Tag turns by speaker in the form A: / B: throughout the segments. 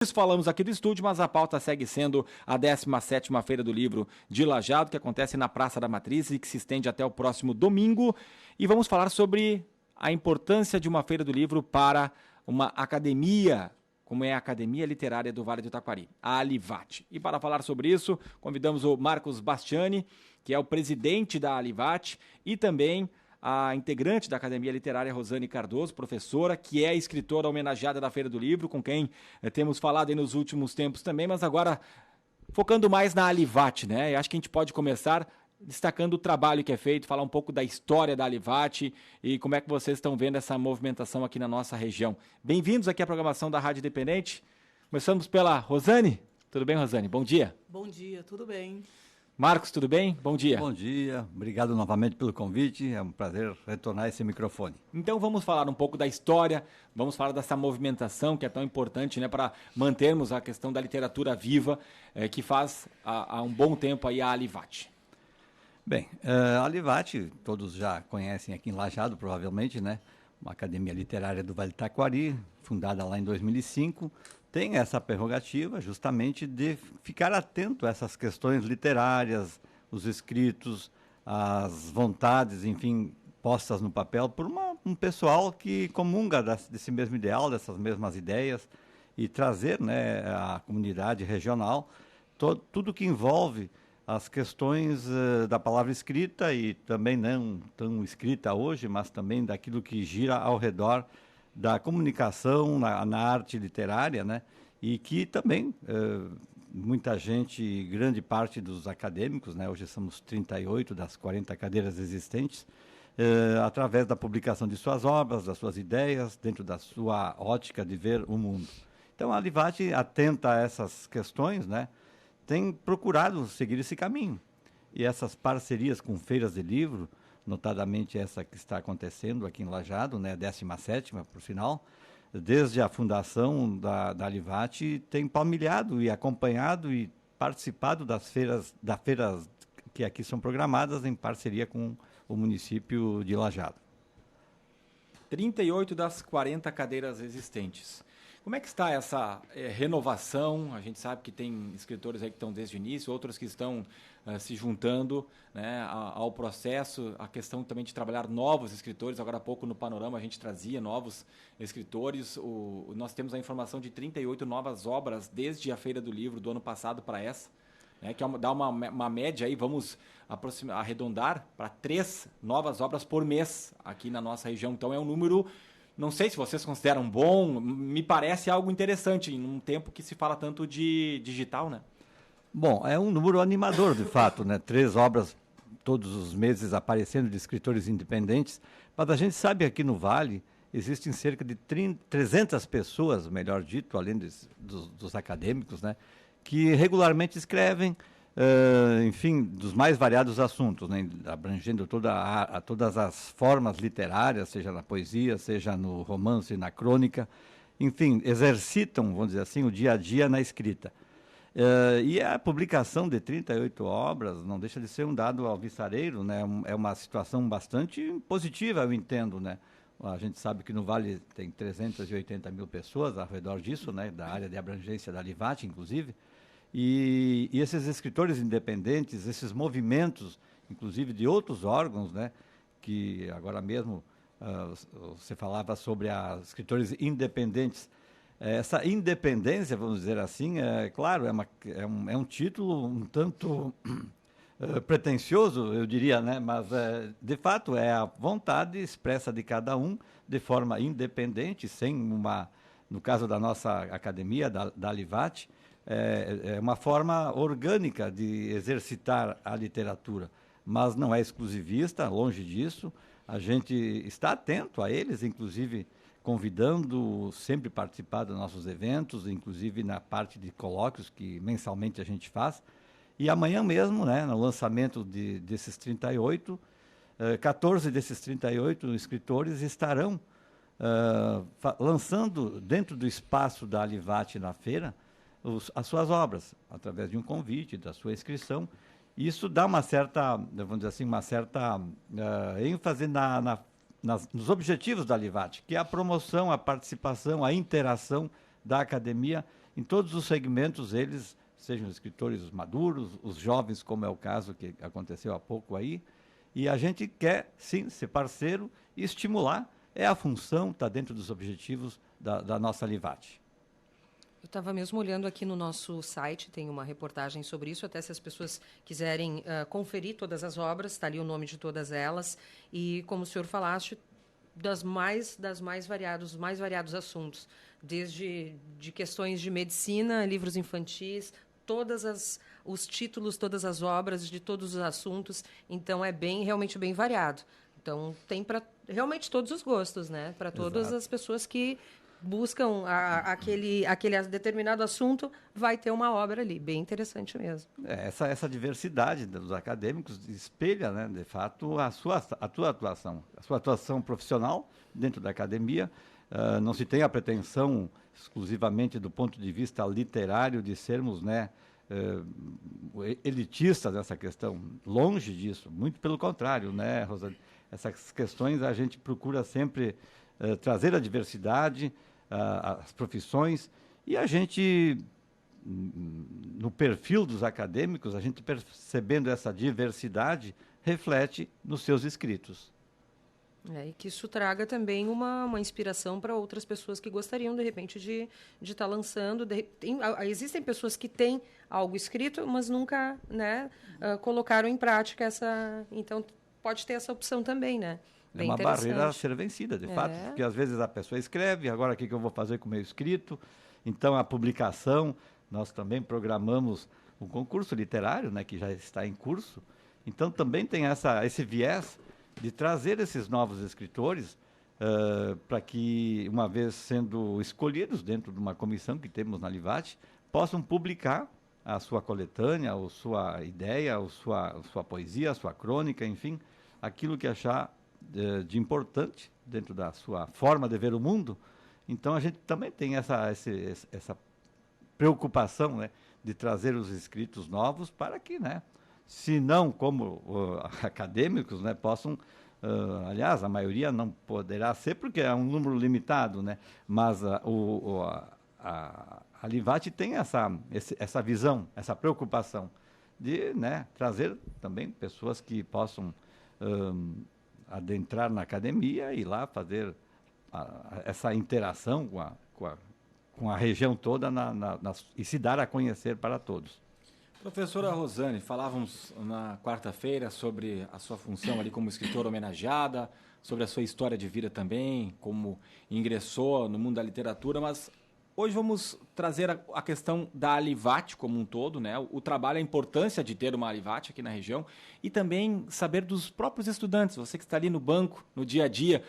A: Falamos aqui do estúdio, mas a pauta segue sendo a 17ª Feira do Livro de Lajeado, que acontece na Praça da Matriz e que se estende até o próximo domingo. E vamos falar sobre a importância de uma Feira do Livro para uma academia, como é a Academia Literária do Vale do Taquari, a Alivate. E para falar sobre isso, convidamos o Marcos Bastiani, que é o presidente da Alivate, e também a integrante da Academia Literária, Rosane Cardoso, professora, que é a escritora homenageada da Feira do Livro, com quem temos falado aí nos últimos tempos também, mas agora focando mais na Alivate, né? Eu acho que a gente pode começar destacando o trabalho que é feito, falar um pouco da história da Alivate e como é que vocês estão vendo essa movimentação aqui na nossa região. Bem-vindos aqui à programação da Rádio Independente. Começamos pela Rosane. Tudo bem, Rosane? Bom dia.
B: Bom dia, tudo bem.
A: Marcos, tudo bem? Bom dia.
C: Bom dia, obrigado novamente pelo convite, é um prazer retornar esse microfone.
A: Então vamos falar um pouco da história, vamos falar dessa movimentação que é tão importante, né, para mantermos a questão da literatura viva, que faz há um bom tempo aí a Alivate.
C: Bem, a Alivate, todos já conhecem aqui em Lajeado, provavelmente, né? Uma academia literária do Vale do Taquari, fundada lá em 2005, tem essa prerrogativa justamente de ficar atento a essas questões literárias, os escritos, as vontades, enfim, postas no papel por um pessoal que comunga desse mesmo ideal, dessas mesmas ideias, e trazer, né, à comunidade regional tudo que envolve as questões da palavra escrita e também não tão escrita hoje, mas também daquilo que gira ao redor da comunicação na arte literária, né? E que também muita gente, grande parte dos acadêmicos, né? Hoje somos 38 das 40 cadeiras existentes, através da publicação de suas obras, das suas ideias, dentro da sua ótica de ver o mundo. Então, a Alivate, atenta a essas questões, né, tem procurado seguir esse caminho. E essas parcerias com feiras de livro, notadamente essa que está acontecendo aqui em Lajeado, né, 17ª, por sinal, desde a fundação da Alivate, tem palmilhado e acompanhado e participado das feiras que aqui são programadas em parceria com o município de Lajeado.
A: 38 das 40 cadeiras existentes. Como é que está essa renovação? A gente sabe que tem escritores aí que estão desde o início, outros que estão se juntando, né, ao processo, a questão também de trabalhar novos escritores. Agora há pouco no Panorama a gente trazia novos escritores. Nós temos a informação de 38 novas obras desde a Feira do Livro do ano passado para essa, né, que dá uma média aí, vamos arredondar para 3 novas obras por mês aqui na nossa região. Então é um número... Não sei se vocês consideram bom, me parece algo interessante, em um tempo que se fala tanto de digital, né?
C: Bom, é um número animador, de fato, né? 3 obras todos os meses aparecendo de escritores independentes, mas a gente sabe que aqui no Vale existem cerca de 300 pessoas, melhor dito, além dos acadêmicos, né? Que regularmente escrevem, enfim, dos mais variados assuntos, né, abrangendo todas as formas literárias, seja na poesia, seja no romance, na crônica, enfim, exercitam, vamos dizer assim, o dia a dia na escrita. E a publicação de 38 obras não deixa de ser um dado alvissareiro, né, é uma situação bastante positiva, eu entendo, né. A gente sabe que no Vale tem 380 mil pessoas ao redor disso, né, da área de abrangência da Alivate, inclusive. E esses escritores independentes, esses movimentos, inclusive de outros órgãos, né, que agora mesmo você falava sobre os escritores independentes, essa independência, vamos dizer assim, claro, é um título um tanto pretensioso, eu diria, né, mas de fato é a vontade expressa de cada um de forma independente, sem no caso da nossa academia, da Alivate, é uma forma orgânica de exercitar a literatura, mas não é exclusivista, longe disso. A gente está atento a eles, inclusive convidando sempre participar dos nossos eventos, inclusive na parte de colóquios que mensalmente a gente faz. E amanhã mesmo, né, no lançamento desses 38, 14 desses 38 escritores estarão lançando dentro do espaço da Alivate na feira as suas obras, através de um convite, da sua inscrição. Isso dá uma certa, vamos dizer assim, uma certa ênfase nos objetivos da Alivate, que é a promoção, a participação, a interação da academia em todos os segmentos, eles sejam escritores maduros, os jovens, como é o caso que aconteceu há pouco aí, e a gente quer, sim, ser parceiro e estimular. É a função, está dentro dos objetivos da nossa Livate.
B: Eu estava mesmo olhando aqui no nosso site, tem uma reportagem sobre isso, até se as pessoas quiserem conferir todas as obras, está ali o nome de todas elas, e como o senhor falaste, dos mais variados assuntos, desde de questões de medicina, livros infantis, os títulos, todas as obras, de todos os assuntos, então é realmente bem variado. Então tem para realmente todos os gostos, né? Para todas as pessoas que buscam aquele determinado assunto, vai ter uma obra ali, bem interessante mesmo.
C: Essa diversidade dos acadêmicos espelha, né, de fato, a tua atuação profissional dentro da academia. Não se tem a pretensão exclusivamente do ponto de vista literário de sermos, né, elitistas nessa questão, longe disso, muito pelo contrário, né, Rosane? Essas questões a gente procura sempre trazer a diversidade, as profissões, e a gente, no perfil dos acadêmicos, a gente percebendo essa diversidade, reflete nos seus escritos.
B: E que isso traga também uma inspiração para outras pessoas que gostariam, de repente, de estar lançando. Existem pessoas que têm algo escrito, mas nunca, né, colocaram em prática essa... Então, pode ter essa opção também, né?
C: É uma barreira a ser vencida, de fato, porque às vezes a pessoa escreve, agora o que eu vou fazer com o meu escrito? Então, a publicação, nós também programamos um concurso literário, né, que já está em curso. Então, também tem esse viés de trazer esses novos escritores para que, uma vez sendo escolhidos dentro de uma comissão que temos na Livate, possam publicar a sua coletânea, ou sua ideia, ou sua poesia, a sua crônica, enfim, aquilo que achar de importante dentro da sua forma de ver o mundo. Então, a gente também tem essa preocupação, né, de trazer os escritos novos para que, né, se não como acadêmicos, né, possam, aliás, a maioria não poderá ser porque é um número limitado, né, mas a Livate tem essa visão, essa preocupação de, né, trazer também pessoas que possam adentrar na academia e lá fazer essa interação com a região toda e se dar a conhecer para todos.
A: Professora Rosane, falávamos na quarta-feira sobre a sua função ali como escritora homenageada, sobre a sua história de vida também, como ingressou no mundo da literatura, mas hoje vamos trazer a questão da Livate como um todo, né? O trabalho, a importância de ter uma Livate aqui na região e também saber dos próprios estudantes, você que está ali no banco, no dia a dia.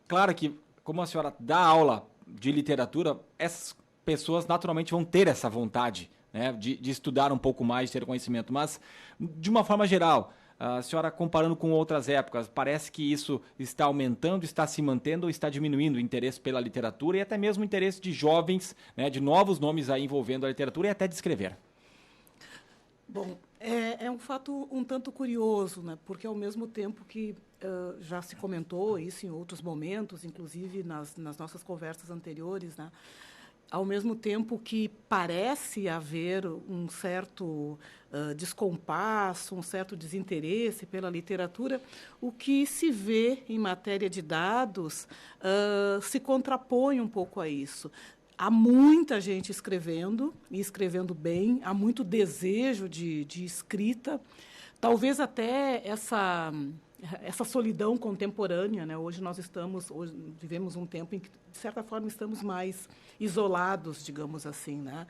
A: Claro que, como a senhora dá aula de literatura, essas pessoas naturalmente vão ter essa vontade, né, de estudar um pouco mais, de ter conhecimento, mas de uma forma geral, a senhora comparando com outras épocas, parece que isso está aumentando, está se mantendo ou está diminuindo o interesse pela literatura e até mesmo o interesse de jovens, né, de novos nomes aí envolvendo a literatura e até de escrever?
D: Bom, é um fato um tanto curioso, né, porque ao mesmo tempo que já se comentou isso em outros momentos, inclusive nas nossas conversas anteriores, né, ao mesmo tempo que parece haver um certo descompasso, um certo desinteresse pela literatura, o que se vê em matéria de dados se contrapõe um pouco a isso. Há muita gente escrevendo, e escrevendo bem, há muito desejo de escrita, talvez até essa solidão contemporânea, né? Hoje vivemos um tempo em que, de certa forma, estamos mais isolados, digamos assim, né?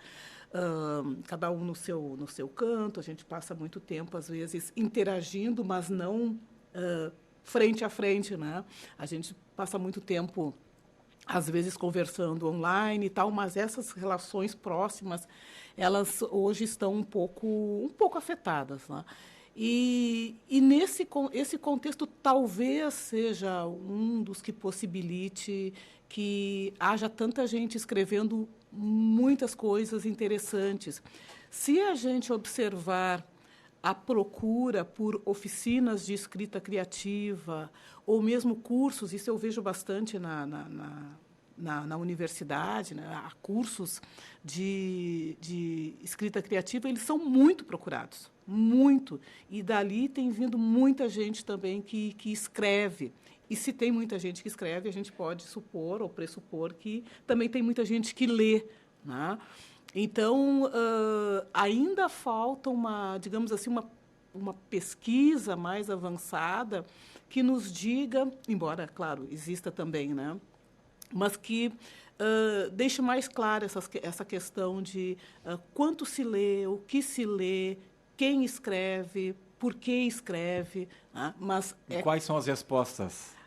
D: Cada um no seu canto, a gente passa muito tempo, às vezes, interagindo, mas não frente a frente, né? A gente passa muito tempo, às vezes, conversando online e tal, mas essas relações próximas, elas hoje estão um pouco afetadas, né? E esse contexto talvez seja um dos que possibilite que haja tanta gente escrevendo muitas coisas interessantes. Se a gente observar a procura por oficinas de escrita criativa, ou mesmo cursos, isso eu vejo bastante na universidade, né, há cursos de escrita criativa, eles são muito procurados, muito. E dali tem vindo muita gente também que escreve. E se tem muita gente que escreve, a gente pode supor ou pressupor que também tem muita gente que lê, né? Então, ainda falta digamos assim, uma pesquisa mais avançada que nos diga, embora, claro, exista também, né? Mas que deixe mais clara essa questão de quanto se lê, o que se lê, quem escreve, por que escreve. Né? Mas
A: quais são as respostas?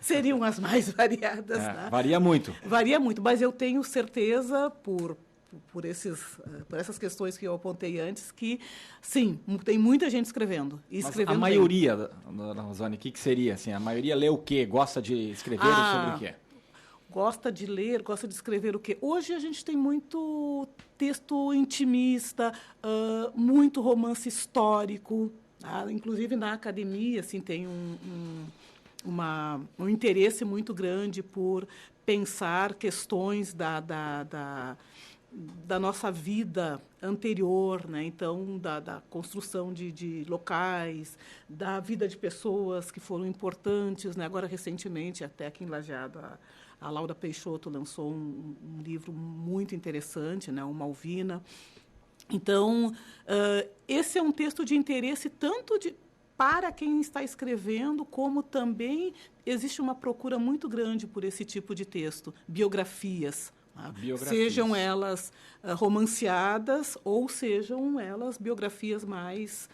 D: Seriam as mais variadas. Né?
A: Varia muito.
D: Varia muito, mas eu tenho certeza, por essas questões que eu apontei antes, que, sim, tem muita gente escrevendo. E escrevendo
A: a maioria, dona Rosane, o que seria? Assim, a maioria lê o quê? Gosta de escrever sobre o quê?
D: Gosta de ler, gosta de escrever o quê? Hoje a gente tem muito texto intimista, muito romance histórico. Tá? Inclusive, na academia, assim, tem um interesse muito grande por pensar questões da nossa vida anterior, né? Então, da construção de locais, da vida de pessoas que foram importantes. Né? Agora, recentemente, até aqui em Lajeado, a Laura Peixoto lançou um livro muito interessante, né? O Malvina. Então, esse é um texto de interesse tanto para quem está escrevendo, como também existe uma procura muito grande por esse tipo de texto, biografias. Sejam elas romanceadas ou sejam elas biografias mais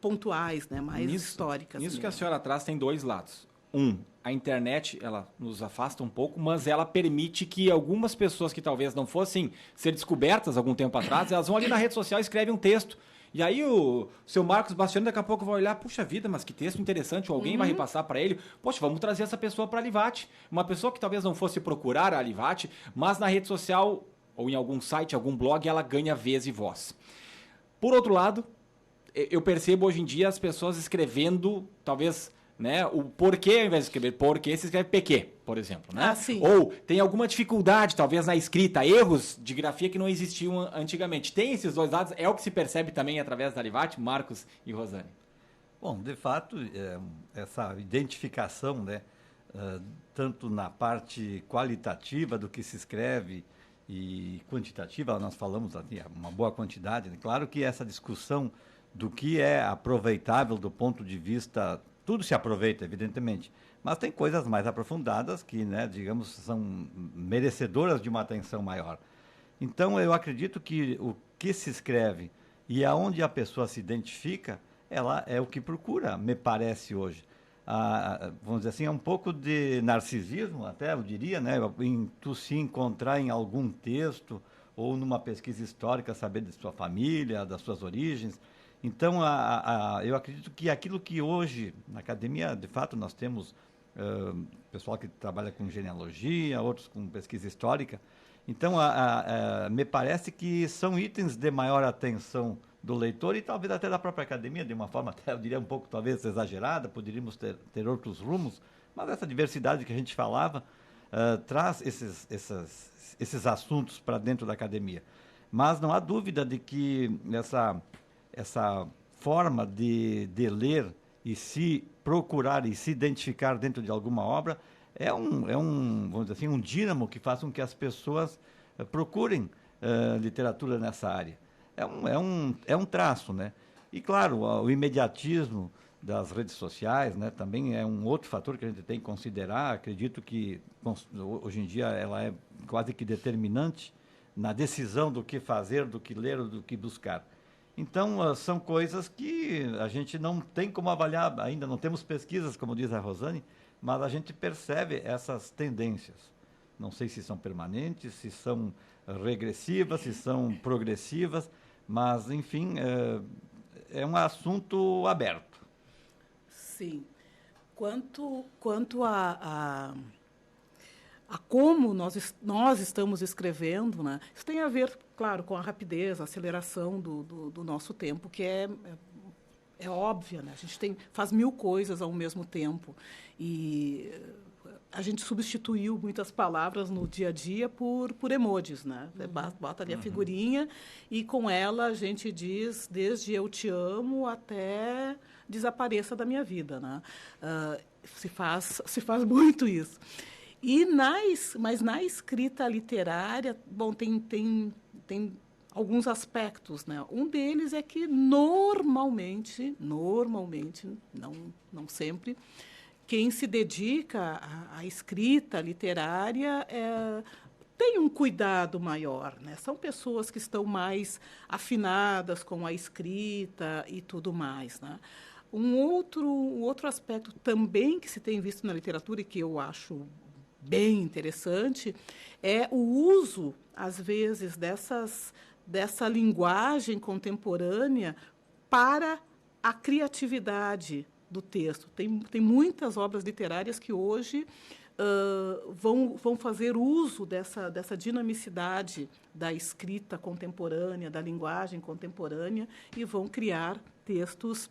D: pontuais, né, mais históricas.
A: Nisso que a senhora traz tem dois lados. A internet, ela nos afasta um pouco, mas ela permite que algumas pessoas que talvez não fossem ser descobertas algum tempo atrás, elas vão ali na rede social e escrevem um texto. E aí o seu Marcos Bastiano daqui a pouco vai olhar, puxa vida, mas que texto interessante, ou alguém vai repassar para ele, poxa, vamos trazer essa pessoa para a Livate. Uma pessoa que talvez não fosse procurar a Livate, mas na rede social ou em algum site, algum blog, ela ganha vez e voz. Por outro lado, eu percebo hoje em dia as pessoas escrevendo, talvez, né, o porquê, ao invés de escrever porquê, se escreve PQ, por exemplo. Né?
D: Sim.
A: Ou tem alguma dificuldade, talvez, na escrita, erros de grafia que não existiam antigamente. Tem esses dois lados, é o que se percebe também através da Livate, Marcos e Rosane.
C: Bom, de fato, essa identificação, né, tanto na parte qualitativa do que se escreve e quantitativa, nós falamos aqui, uma boa quantidade. Né? Claro que essa discussão do que é aproveitável do ponto de vista... Tudo se aproveita, evidentemente, mas tem coisas mais aprofundadas que, né, digamos, são merecedoras de uma atenção maior. Então, eu acredito que o que se escreve e aonde a pessoa se identifica, ela é o que procura, me parece hoje. Vamos dizer assim, é um pouco de narcisismo, até eu diria, né, em tu se encontrar em algum texto ou numa pesquisa histórica, saber de sua família, das suas origens. Então, eu acredito que aquilo que hoje, na academia, de fato, nós temos pessoal que trabalha com genealogia, outros com pesquisa histórica. Então, me parece que são itens de maior atenção do leitor e talvez até da própria academia, de uma forma até, eu diria, um pouco talvez exagerada, poderíamos ter outros rumos, mas essa diversidade que a gente falava traz esses assuntos para dentro da academia. Mas não há dúvida de que essa forma de ler e se procurar e se identificar dentro de alguma obra vamos dizer assim, um dínamo que faz com que as pessoas procurem literatura nessa área. É um traço, né? E, claro, o imediatismo das redes sociais, né, também é um outro fator que a gente tem que considerar. Acredito que, hoje em dia, ela é quase que determinante na decisão do que fazer, do que ler, do que buscar. Então, são coisas que a gente não tem como avaliar, ainda não temos pesquisas, como diz a Rosane, mas a gente percebe essas tendências. Não sei se são permanentes, se são regressivas, se são progressivas, mas, enfim, é um assunto aberto.
D: Sim. Quanto a como nós estamos escrevendo, né? Isso tem a ver, claro, com a rapidez, a aceleração do nosso tempo, que é óbvia, né? A gente faz 1000 coisas ao mesmo tempo. E a gente substituiu muitas palavras no dia a dia por emojis, né? Você bota ali a figurinha e com ela a gente diz desde eu te amo até desapareça da minha vida, né? Se faz muito isso. Mas na escrita literária, bom, tem alguns aspectos, né? Um deles é que normalmente, não sempre, quem se dedica à escrita literária tem um cuidado maior, né? São pessoas que estão mais afinadas com a escrita e tudo mais, né? Um outro aspecto também que se tem visto na literatura e que eu acho bem interessante é o uso, às vezes, dessa linguagem contemporânea para a criatividade do texto. Tem muitas obras literárias que hoje vão fazer uso dessa dinamicidade da escrita contemporânea, da linguagem contemporânea, e vão criar textos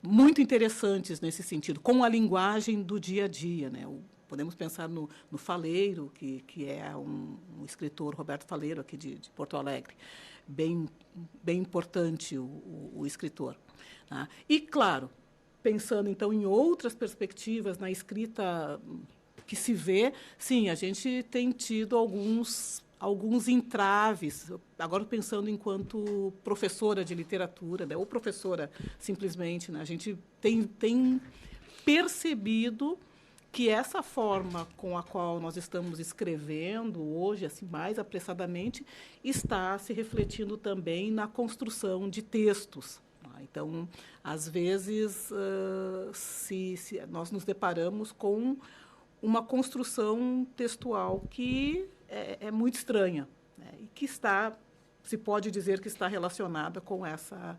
D: muito interessantes nesse sentido, com a linguagem do dia a dia, né? Podemos pensar no Faleiro, que é um escritor, Roberto Faleiro, aqui de Porto Alegre, bem importante o escritor. Tá? E, claro, pensando, então, em outras perspectivas, na escrita que se vê, sim, a gente tem tido alguns entraves, agora pensando enquanto professora de literatura, né, ou professora simplesmente, né, a gente tem percebido que essa forma com a qual nós estamos escrevendo hoje, assim, mais apressadamente, está se refletindo também na construção de textos. Então, às vezes, nós nos deparamos com uma construção textual que é muito estranha, né? E que se pode dizer que está relacionada com essa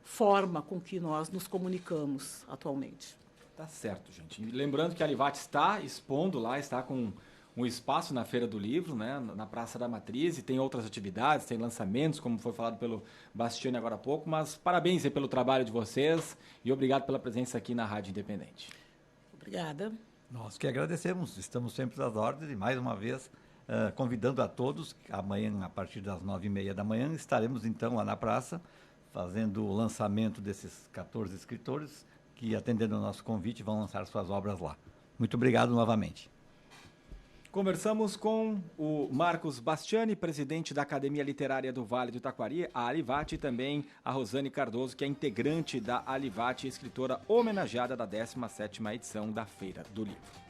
D: forma com que nós nos comunicamos atualmente.
A: Tá certo, gente. Lembrando que a Alivate está expondo lá, está com um espaço na Feira do Livro, né, na Praça da Matriz, e tem outras atividades, tem lançamentos, como foi falado pelo Bastiani agora há pouco, mas parabéns aí pelo trabalho de vocês e obrigado pela presença aqui na Rádio Independente.
D: Obrigada.
C: Nós que agradecemos, estamos sempre às ordens e, mais uma vez, convidando a todos, amanhã, a partir das 9h30 da manhã, estaremos então lá na praça, fazendo o lançamento desses 14 escritores que, atendendo ao nosso convite, vão lançar suas obras lá. Muito obrigado novamente.
A: Conversamos com o Marcos Bastiani, presidente da Academia Literária do Vale do Taquari, a Alivate, e também a Rosane Cardoso, que é integrante da Alivate e escritora homenageada da 17ª edição da Feira do Livro.